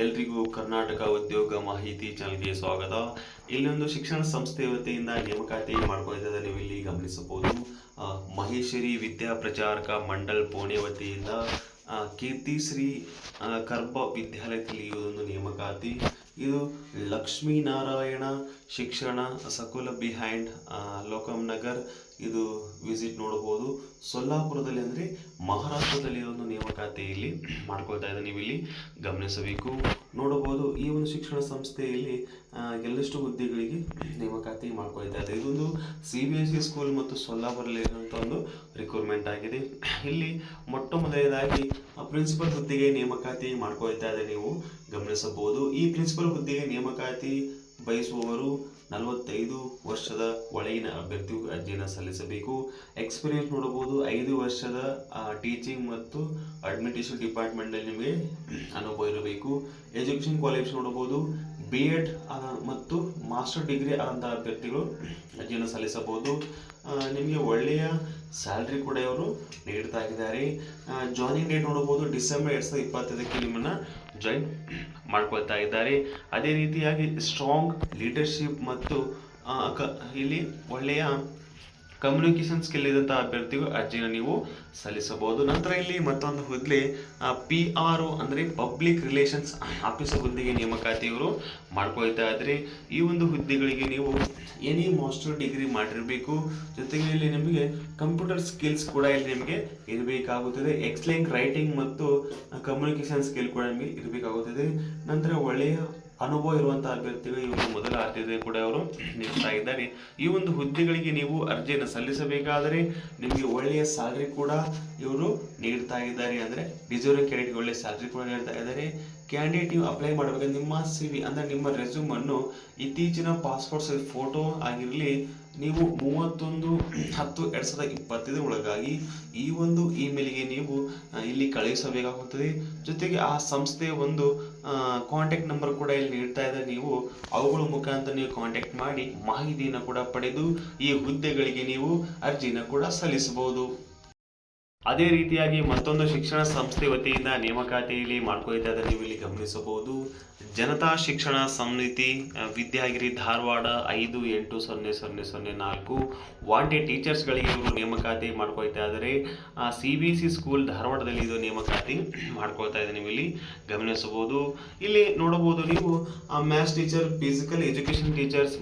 ಎಲ್ರಿಗೂ ಕರ್ನಾಟಕ ಉದ್ಯೋಗ ಮಾಹಿತಿ ಚಾನಲ್ಗೆ ಸ್ವಾಗತ. ಇಲ್ಲೊಂದು ಶಿಕ್ಷಣ ಸಂಸ್ಥೆ ವತಿಯಿಂದ ನೇಮಕಾತಿ ಮಾಡ್ಕೊಳ್ತಾ ನೀವು ಇಲ್ಲಿ ಗಮನಿಸಬಹುದು. ಮಹೇಶ್ವರಿ ವಿದ್ಯಾ ಪ್ರಚಾರಕ ಮಂಡಲ್ ಪುಣೆ ವತಿಯಿಂದ ಕೀರ್ತಿಶ್ರೀ ಕರ್ಬ ವಿದ್ಯಾಲಯದಲ್ಲಿ ಇದೊಂದು ನೇಮಕಾತಿ. ಇದು ಲಕ್ಷ್ಮೀನಾರಾಯಣ ಶಿಕ್ಷಣ ಸಕುಲ ಬಿಹೈಂಡ್ ಲೋಕಂ ನಗರ್. ಇದು ವಿಸಿಟ್ ನೋಡಬಹುದು. ಸೊಲ್ಲಾಪುರದಲ್ಲಿ ಅಂದರೆ ಮಹಾರಾಷ್ಟ್ರದಲ್ಲಿ ಒಂದು ನೇಮಕಾತಿ ಇಲ್ಲಿ ಮಾಡ್ಕೊಳ್ತಾ ಇದ್ದಾರೆ, ನೀವು ಇಲ್ಲಿ ಗಮನಿಸಬೇಕು. ನೋಡಬಹುದು ಈ ಒಂದು ಶಿಕ್ಷಣ ಸಂಸ್ಥೆಯಲ್ಲಿ ಎಲ್ಲಷ್ಟು ಹುದ್ದೆಗಳಿಗೆ ನೇಮಕಾತಿ ಮಾಡ್ಕೊಳ್ತಾ ಇದೆ. ಇದೊಂದು CBSE ಸ್ಕೂಲ್ ಮತ್ತು ಸೊಲ್ಲಾಪುರಲ್ಲಿ ಇರುವಂಥ ಒಂದು ರಿಕ್ರೂಟ್ಮೆಂಟ್ ಆಗಿದೆ. ಇಲ್ಲಿ ಮೊಟ್ಟ ಮೊದಲನೇದಾಗಿ ಪ್ರಿನ್ಸಿಪಲ್ ಹುದ್ದೆಗೆ ನೇಮಕಾತಿ ಮಾಡ್ಕೊಳ್ತಾ ಇದೆ, ನೀವು ಗಮನಿಸಬಹುದು. ಈ ಪ್ರಿನ್ಸಿಪಲ್ ಹುದ್ದೆಗೆ ನೇಮಕಾತಿ ಬಯಸುವವರು 45 ವರ್ಷದ ಒಳಗಿನ ಅಭ್ಯರ್ಥಿಯು ಅರ್ಜಿಯನ್ನು ಸಲ್ಲಿಸಬೇಕು. ಎಕ್ಸ್ಪೀರಿಯನ್ಸ್ ನೋಡಬಹುದು, 5 ವರ್ಷದ ಟೀಚಿಂಗ್ ಮತ್ತು ಅಡ್ಮಿನಿಸ್ಟ್ರೇಷನ್ ಡಿಪಾರ್ಟ್ಮೆಂಟ್ನಲ್ಲಿ ನಿಮಗೆ ಅನುಭವ ಇರಬೇಕು. ಎಜುಕೇಷನ್ ಕ್ವಾಲಿಫಿಕೇಶನ್ ನೋಡಬಹುದು, B.Ed ಮತ್ತು ಮಾಸ್ಟರ್ ಡಿಗ್ರಿ ಆದಂತಹ ಅಭ್ಯರ್ಥಿಗಳು ಅರ್ಜಿಯನ್ನು ಸಲ್ಲಿಸಬಹುದು. ನಿಮಗೆ ಒಳ್ಳೆಯ ಸ್ಯಾಲ್ರಿ ಕೂಡ ಇವರು ನೀಡ್ತಾ ಇದ್ದಾರೆ. ಜಾಯಿನಿಂಗ್ ಡೇಟ್ ನೋಡಬಹುದು, ಡಿಸೆಂಬರ್ 2025ಕ್ಕೆ ನಿಮ್ಮನ್ನು ಜಾಯಿನ್ ಮಾಡ್ಕೊಳ್ತಾ ಇದ್ದಾರೆ. ಅದೇ ರೀತಿಯಾಗಿ ಸ್ಟ್ರಾಂಗ್ ಲೀಡರ್ಶಿಪ್ ಮತ್ತು ಇಲ್ಲಿ ಒಳ್ಳೆಯ ಕಮ್ಯುನಿಕೇಷನ್ ಸ್ಕಿಲ್ ಇದ್ದಂಥ ಅಭ್ಯರ್ಥಿಗಳು ಅರ್ಜಿನ ನೀವು ಸಲ್ಲಿಸಬಹುದು. ನಂತರ ಇಲ್ಲಿ ಮತ್ತೊಂದು ಹುದ್ದೆ PRO ಅಂದರೆ ಪಬ್ಲಿಕ್ ರಿಲೇಷನ್ಸ್ ಆಫೀಸರ್ ಹುದ್ದೆಗೆ ನೇಮಕಾತಿ ಇವರು ಮಾಡ್ಕೊಳ್ತಾ ಇದ್ದಾರೆ. ಈ ಒಂದು ಹುದ್ದೆಗಳಿಗೆ ನೀವು ಎನಿ ಮಾಸ್ಟರ್ ಡಿಗ್ರಿ ಮಾಡಿರಬೇಕು. ಜೊತೆಗೆ ಇಲ್ಲಿ ನಿಮಗೆ ಕಂಪ್ಯೂಟರ್ ಸ್ಕಿಲ್ಸ್ ಕೂಡ ಇಲ್ಲಿ ನಿಮಗೆ ಇರಬೇಕಾಗುತ್ತದೆ. ಎಕ್ಸಲೆಂಟ್ ರೈಟಿಂಗ್ ಮತ್ತು ಕಮ್ಯುನಿಕೇಷನ್ ಸ್ಕಿಲ್ ಕೂಡ ನಿಮಗೆ ಇರಬೇಕಾಗುತ್ತದೆ. ನಂತರ ಒಳ್ಳೆಯ ಅನುಭವ ಇರುವಂತಹ ಅಭ್ಯರ್ಥಿಗಳು ಈ ಒಂದು ಮೊದಲ ಆದ್ಯತೆ ಕೂಡ ಅವರು ನೀಡ್ತಾ ಇದ್ದಾರೆ. ಈ ಒಂದು ಹುದ್ದೆಗಳಿಗೆ ನೀವು ಅರ್ಜಿಯನ್ನು ಸಲ್ಲಿಸಬೇಕಾದರೆ ನಿಮಗೆ ಒಳ್ಳೆಯ ಸ್ಯಾಲ್ರಿ ಕೂಡ ಇವರು ನೀಡ್ತಾ ಇದ್ದಾರೆ. ಅಂದರೆ ರಿಸರ್ವ್ ಕ್ಯಾಂಡಿಡೇಟ್ಗೆ ಒಳ್ಳೆಯ ಸ್ಯಾಲ್ರಿ ಕೂಡ ನೀಡ್ತಾ ಇದ್ದಾರೆ. ಕ್ಯಾಂಡಿಡೇಟ್ ನೀವು ಅಪ್ಲೈ ಮಾಡಬೇಕು, ನಿಮ್ಮ CV ಅಂದರೆ ನಿಮ್ಮ ರೆಸ್ಯೂಮ್ ಅನ್ನು ಇತ್ತೀಚಿನ ಪಾಸ್ಪೋರ್ಟ್ ಸೈಜ್ ಫೋಟೋ ಆಗಿರಲಿ ನೀವು 31/10/2025 ಒಳಗಾಗಿ ಈ ಒಂದು ಇಮೇಲ್ಗೆ ನೀವು ಇಲ್ಲಿ ಕಳುಹಿಸಬೇಕಾಗುತ್ತದೆ. ಜೊತೆಗೆ ಆ ಸಂಸ್ಥೆಯ ಒಂದು ಕಾಂಟ್ಯಾಕ್ಟ್ ನಂಬರ್ ಕೂಡ ಇಲ್ಲಿ ನೀಡ್ತಾ ಇದ್ದಾರೆ. ನೀವು ಅವುಗಳ ಮುಖಾಂತರ ನೀವು ಕಾಂಟ್ಯಾಕ್ಟ್ ಮಾಡಿ ಮಾಹಿತಿಯನ್ನು ಕೂಡ ಪಡೆದು ಈ ಹುದ್ದೆಗಳಿಗೆ ನೀವು ಅರ್ಜಿನ ಕೂಡ ಸಲ್ಲಿಸಬಹುದು. ಅದೇ ರೀತಿಯಾಗಿ ಮತ್ತೊಂದು ಶಿಕ್ಷಣ ಸಂಸ್ಥೆ ವತಿಯಿಂದ ನೇಮಕಾತಿಯಲ್ಲಿ ಮಾಡ್ಕೊಳ್ತಾ ಇದ್ದಾರೆ, ನೀವು ಇಲ್ಲಿ ಗಮನಿಸಬಹುದು. ಜನತಾ ಶಿಕ್ಷಣ ಸಮಿತಿ ವಿದ್ಯಾಗಿರಿ ಧಾರವಾಡ 580004 ವಾಂಟೆಡ್ ಟೀಚರ್ಸ್ಗಳಿಗೆ ಇವರು ನೇಮಕಾತಿ ಮಾಡ್ಕೊಳ್ತಾ ಇದ್ದಾರೆ. CBSE ಸ್ಕೂಲ್ ಧಾರವಾಡದಲ್ಲಿ ಇದು ನೇಮಕಾತಿ ಮಾಡ್ಕೊಳ್ತಾ ಇದ್ದಾರೆ, ನೀವು ಇಲ್ಲಿ ಗಮನಿಸಬಹುದು. ಇಲ್ಲಿ ನೋಡಬಹುದು ನೀವು maths teacher, physical education teachers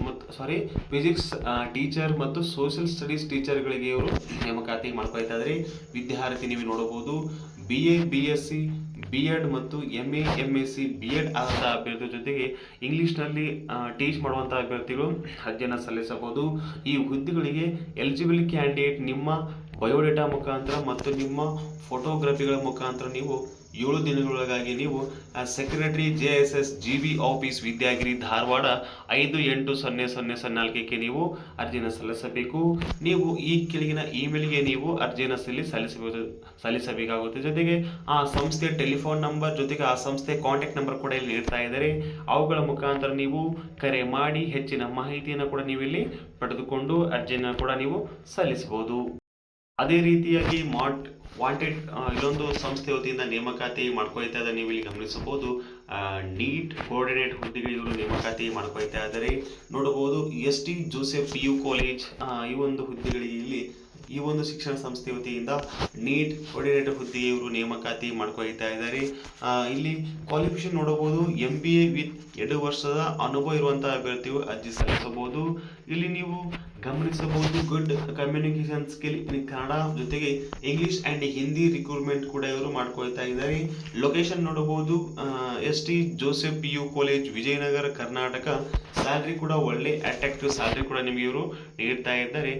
physics teacher ಮತ್ತು ಸೋಷಿಯಲ್ ಸ್ಟಡೀಸ್ ಟೀಚರ್ಗಳಿಗೆ ಇವರು ನೇಮಕಾತಿ ಮಾಡ್ಕೊಳ್ತಾ ಇದ್ದಾರೆ. ವಿದ್ಯಾರ್ಥಿ ನೀವು ನೋಡಬಹುದು BA BSc B.Ed ಮತ್ತು MA MSc B.Ed ಆದಂತಹ ಅಭ್ಯರ್ಥಿ ಜೊತೆಗೆ ಇಂಗ್ಲಿಷ್ನಲ್ಲಿ ಟೀಚ್ ಮಾಡುವಂತಹ ಅಭ್ಯರ್ಥಿಗಳು ಅರ್ಜಿಯನ್ನು ಸಲ್ಲಿಸಬಹುದು. ಈ ಹುದ್ದೆಗಳಿಗೆ ಎಲಿಜಿಬಲ್ ಕ್ಯಾಂಡಿಡೇಟ್ ನಿಮ್ಮ ಬಯೋಡೇಟಾ ಮುಖಾಂತರ ಮತ್ತು ನಿಮ್ಮ ಫೋಟೋಗ್ರಫಿಗಳ ಮುಖಾಂತರ ನೀವು 7 ದಿನಗಳೊಳಗಾಗಿ ನೀವು secretary JSS GB office Vidyagiri Dharwad 580004ಕ್ಕೆ ನೀವು ಅರ್ಜಿಯನ್ನು ಸಲ್ಲಿಸಬೇಕು. ನೀವು ಈ ಕೆಳಗಿನ ಇಮೇಲ್ಗೆ ನೀವು ಅರ್ಜಿಯನ್ನು ಸಲ್ಲಿಸಬೇಕಾಗುತ್ತೆ. ಜೊತೆಗೆ ಆ ಸಂಸ್ಥೆಯ ಟೆಲಿಫೋನ್ ನಂಬರ್ ಜೊತೆಗೆ ಆ ಸಂಸ್ಥೆಯ ಕಾಂಟ್ಯಾಕ್ಟ್ ನಂಬರ್ ಕೂಡ ಇಲ್ಲಿ ನೀಡ್ತಾ ಇದ್ದಾರೆ. ಅವುಗಳ ಮುಖಾಂತರ ನೀವು ಕರೆ ಮಾಡಿ ಹೆಚ್ಚಿನ ಮಾಹಿತಿಯನ್ನು ಕೂಡ ನೀವು ಇಲ್ಲಿ ಪಡೆದುಕೊಂಡು ಅರ್ಜಿಯನ್ನು ಕೂಡ ನೀವು ಸಲ್ಲಿಸಬಹುದು. ಅದೇ ರೀತಿಯಾಗಿ ವಾಂಟೆಡ್ ಇದೊಂದು ಸಂಸ್ಥೆ ವತಿಯಿಂದ ನೇಮಕಾತಿ ಮಾಡ್ಕೊಳ್ತಾ ಇದ್ದಾರೆ, ನೀವು ಇಲ್ಲಿ ಗಮನಿಸಬಹುದು. ನೀಟ್ ಕೋಆರ್ಡಿನೇಟ್ ಹುದ್ದೆಗೆ ಇವರು ನೇಮಕಾತಿ ಮಾಡ್ಕೊಳ್ತಾ ಇದ್ದಾರೆ. ನೋಡಬಹುದು ST ಜೋಸೆಫ್ PU ಕಾಲೇಜ್ ಈ ಒಂದು ಹುದ್ದೆಗಳಿಗೆ ಇಲ್ಲಿ ಈ ಒಂದು ಶಿಕ್ಷಣ ಸಂಸ್ಥೆ ವತಿಯಿಂದ ನೀಟ್ ಕೋಆರ್ಡಿನೇಟರ್ ಹುದ್ದೆಗೆ ಇವರು ನೇಮಕಾತಿ ಮಾಡ್ಕೊಳ್ತಾ ಇದ್ದಾರೆ. ಇಲ್ಲಿ ಕ್ವಾಲಿಫಿಕೇಶನ್ ನೋಡಬಹುದು, MBA ವಿತ್ 2 ವರ್ಷದ ಅನುಭವ ಇರುವಂತಹ ಅಭ್ಯರ್ಥಿಗಳು ಅರ್ಜಿ ಸಲ್ಲಿಸಬಹುದು. ಇಲ್ಲಿ ನೀವು ಗಮನಿಸಬಹುದು good communication skill in Kannada ಜೊತೆಗೆ ಇಂಗ್ಲಿಷ್ ಅಂಡ್ ಹಿಂದಿ ರಿಕ್ರೂಟ್ಮೆಂಟ್ ಕೂಡ ಇವರು ಮಾಡ್ಕೊಳ್ತಾ ಇದ್ದಾರೆ. ಲೊಕೇಶನ್ ನೋಡಬಹುದು ST Joseph PU college Vijayanagara Karnataka. Salary ಕೂಡ ಒಳ್ಳೆ ಅಟ್ರಾಕ್ಟಿವ್ ಸ್ಯಾಲ್ರಿ ಕೂಡ ನಿಮಗೆ ಇವರು ನೀಡ್ತಾ ಇದ್ದಾರೆ.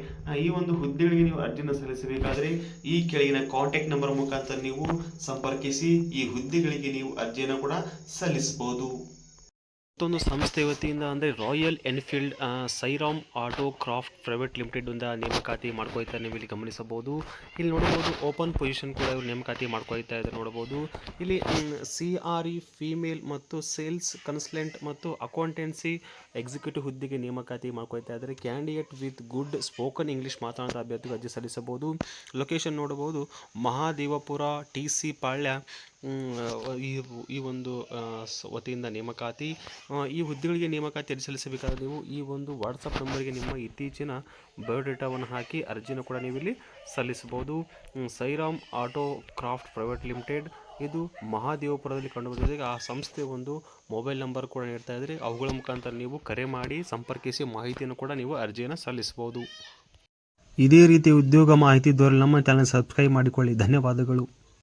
ಈ ಒಂದು ಹುದ್ದೆಗಳಿಗೆ ನೀವು ಅರ್ಜಿಯನ್ನು ಸಲ್ಲಿಸಬೇಕಾದ್ರೆ ಈ ಕೆಳಗಿನ ಕಾಂಟ್ಯಾಕ್ಟ್ ನಂಬರ್ ಮುಖಾಂತರ ನೀವು ಸಂಪರ್ಕಿಸಿ ಈ ಹುದ್ದೆಗಳಿಗೆ ನೀವು ಅರ್ಜಿಯನ್ನು ಕೂಡ ಸಲ್ಲಿಸಬಹುದು. ಮತ್ತೊಂದು ಸಂಸ್ಥೆ ವತಿಯಿಂದ ಅಂದರೆ Royal Enfield Sairam auto craft private limited ಇಂದ ನೇಮಕಾತಿ ಮಾಡ್ಕೊಳ್ತಾ ನೀವು ಇಲ್ಲಿ ಗಮನಿಸಬಹುದು. ಇಲ್ಲಿ ನೋಡಬಹುದು ಓಪನ್ ಪೊಸಿಷನ್ ಕೂಡ ಇವರು ನೇಮಕಾತಿ ಮಾಡ್ಕೊಳ್ತಾ ಇದ್ದಾರೆ. ನೋಡಬಹುದು ಇಲ್ಲಿ CRE ಫೀಮೇಲ್ ಮತ್ತು ಸೇಲ್ಸ್ ಕನ್ಸಲ್ಟೆಂಟ್ ಮತ್ತು ಅಕೌಂಟೆನ್ಸಿ ಎಕ್ಸಿಕ್ಯೂಟಿವ್ ಹುದ್ದೆಗೆ ನೇಮಕಾತಿ ಮಾಡ್ಕೊಳ್ತಾ ಇದ್ದಾರೆ. Candidate with good spoken English ಮಾತನಾಡುವ ಅಭ್ಯರ್ಥಿಗಳು ಅರ್ಜಿ ಸಲ್ಲಿಸಬಹುದು. ಲೊಕೇಶನ್ ನೋಡಬಹುದು ಮಹಾದೇವಪುರ TC ಪಾಳ್ಯ ಈ ಈ ಒಂದು ವತಿಯಿಂದ ನೇಮಕಾತಿ. ಈ ಹುದ್ದೆಗಳಿಗೆ ನೇಮಕಾತಿ ಸಲ್ಲಿಸಬೇಕಾದ್ರೆ ನೀವು ಈ ಒಂದು ವಾಟ್ಸಪ್ ನಂಬರ್ಗೆ ನಿಮ್ಮ ಇತ್ತೀಚಿನ ಬಯೋಡೇಟಾವನ್ನು ಹಾಕಿ ಅರ್ಜಿನ ಕೂಡ ನೀವು ಇಲ್ಲಿ ಸಲ್ಲಿಸಬಹುದು. ಸೈರಾಮ್ ಆಟೋ ಕ್ರಾಫ್ಟ್ ಪ್ರೈವೇಟ್ ಲಿಮಿಟೆಡ್, ಇದು ಮಹಾದೇವಪುರದಲ್ಲಿ ಕಂಡುಬಂದಿದೆ. ಆ ಸಂಸ್ಥೆ ಒಂದು ಮೊಬೈಲ್ ನಂಬರ್ ಕೂಡ ನೀಡ್ತಾ ಇದ್ದಾರೆ. ಅವುಗಳ ಮುಖಾಂತರ ನೀವು ಕರೆ ಮಾಡಿ ಸಂಪರ್ಕಿಸಿ ಮಾಹಿತಿಯನ್ನು ಕೂಡ ನೀವು ಅರ್ಜಿಯನ್ನು ಸಲ್ಲಿಸಬಹುದು. ಇದೇ ರೀತಿ ಉದ್ಯೋಗ ಮಾಹಿತಿ ದೊರೆಯಲು ನಮ್ಮ ಚಾನಲ್ ಸಬ್ಸ್ಕ್ರೈಬ್ ಮಾಡಿಕೊಳ್ಳಿ. ಧನ್ಯವಾದಗಳು.